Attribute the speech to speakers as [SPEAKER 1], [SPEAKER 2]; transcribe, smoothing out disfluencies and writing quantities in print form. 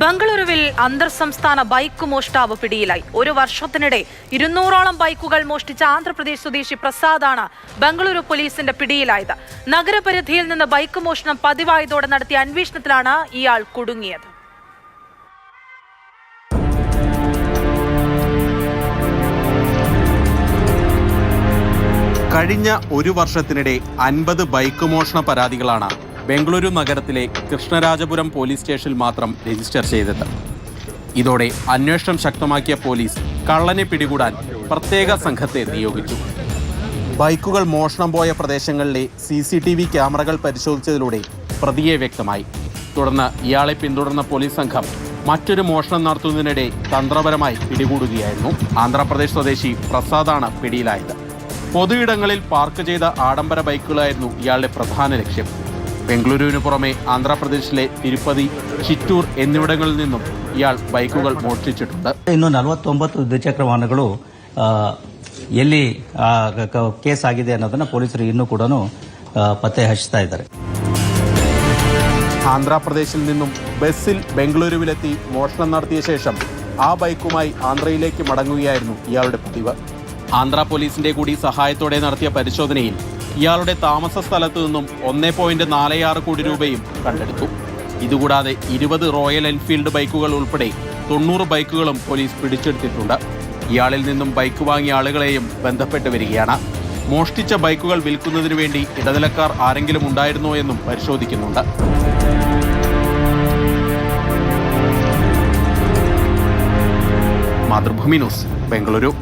[SPEAKER 1] ബംഗളൂരുവിൽ അന്തർ സംസ്ഥാന ബൈക്ക് മോഷ്ടാവ് പിടിയിലായി. ഒരു വർഷത്തിനിടെ 200ഓളം ബൈക്കുകൾ മോഷ്ടിച്ച ആന്ധ്രാപ്രദേശ് സ്വദേശി പ്രസാദാണ് ബംഗളൂരു പോലീസിന്റെ പിടിയിലായത്. നഗരപരിധിയിൽ നിന്ന് ബൈക്ക് മോഷണം പതിവായതോടെ നടത്തിയ അന്വേഷണത്തിലാണ് ഇയാൾ കുടുങ്ങിയത്.
[SPEAKER 2] കഴിഞ്ഞ ഒരു വർഷത്തിനിടെ 50 ബൈക്ക് മോഷണ പരാതികളാണ് ബംഗളൂരു നഗരത്തിലെ കൃഷ്ണരാജപുരം പോലീസ് സ്റ്റേഷനിൽ മാത്രം രജിസ്റ്റർ ചെയ്തത്. ഇതോടെ അന്വേഷണം ശക്തമാക്കിയ പോലീസ് കള്ളനെ പിടികൂടാൻ പ്രത്യേക സംഘത്തെ നിയോഗിച്ചു. ബൈക്കുകൾ മോഷണം പോയ പ്രദേശങ്ങളിലെ CCTV ക്യാമറകൾ പരിശോധിച്ചതിലൂടെ പ്രതിയെ വ്യക്തമായി. തുടർന്ന് ഇയാളെ പിന്തുടർന്ന പോലീസ് സംഘം മറ്റൊരു മോഷണം നടത്തുന്നതിനിടെ തന്ത്രപരമായി പിടികൂടുകയായിരുന്നു. ആന്ധ്രാപ്രദേശ് സ്വദേശി പ്രസാദാണ് പിടിയിലായത്. പൊതുയിടങ്ങളിൽ പാർക്ക് ചെയ്ത ആഡംബര ബൈക്കുകളായിരുന്നു ഇയാളുടെ പ്രധാന ലക്ഷ്യം. ബംഗളൂരുവിന് പുറമെ ആന്ധ്രാപ്രദേശിലെ തിരുപ്പതി, ചിറ്റൂർ എന്നിവിടങ്ങളിൽ നിന്നും ഇയാൾ ബൈക്കുകൾ മോഷ്ടിച്ചിട്ടുണ്ട്.
[SPEAKER 3] ಇನ್ನು 49 ದ್ವಿಚಕ್ರ ವಾಹನಗಳು ಎಲ್ಲಿ ಕೇಸ್ ಆಗಿದೆ ಅನ್ನೋದನ್ನ ಪೊಲೀಸರು ಇನ್ನೂ ಕೂಡ ಪತ್ತೆ ಹಚ್ಚುತ್ತಾ ಇದ್ದಾರೆ.
[SPEAKER 2] ആന്ധ്രാപ്രദേശിൽ നിന്നും ബസ്സിൽ ബംഗളൂരുവിലെത്തി മോഷണം നടത്തിയ ശേഷം ആ ബൈക്കുമായി ആന്ധ്രയിലേക്ക് മടങ്ങുകയായിരുന്നു ഇയാളുടെ പതിവ്. ആന്ധ്ര പോലീസിന്റെ കൂടി സഹായത്തോടെ നടത്തിയ പരിശോധനയിൽ ഇയാളുടെ താമസ സ്ഥലത്തു നിന്നും 1.46 കോടി രൂപയും കണ്ടെടുത്തു. ഇതുകൂടാതെ 20 റോയൽ എൻഫീൽഡ് ബൈക്കുകൾ ഉൾപ്പെടെ 90 ബൈക്കുകളും പോലീസ് പിടിച്ചെടുത്തിട്ടുണ്ട്. ഇയാളിൽ നിന്നും ബൈക്ക് വാങ്ങിയ ആളുകളെയും ബന്ധപ്പെട്ട് വരികയാണ്. മോഷ്ടിച്ച ബൈക്കുകൾ വിൽക്കുന്നതിനു വേണ്ടി ഇടനിലക്കാർ ആരെങ്കിലും ഉണ്ടായിരുന്നോ എന്നും പരിശോധിക്കുന്നുണ്ട്. മാതൃഭൂമി ന്യൂസ്, ബംഗളൂരു.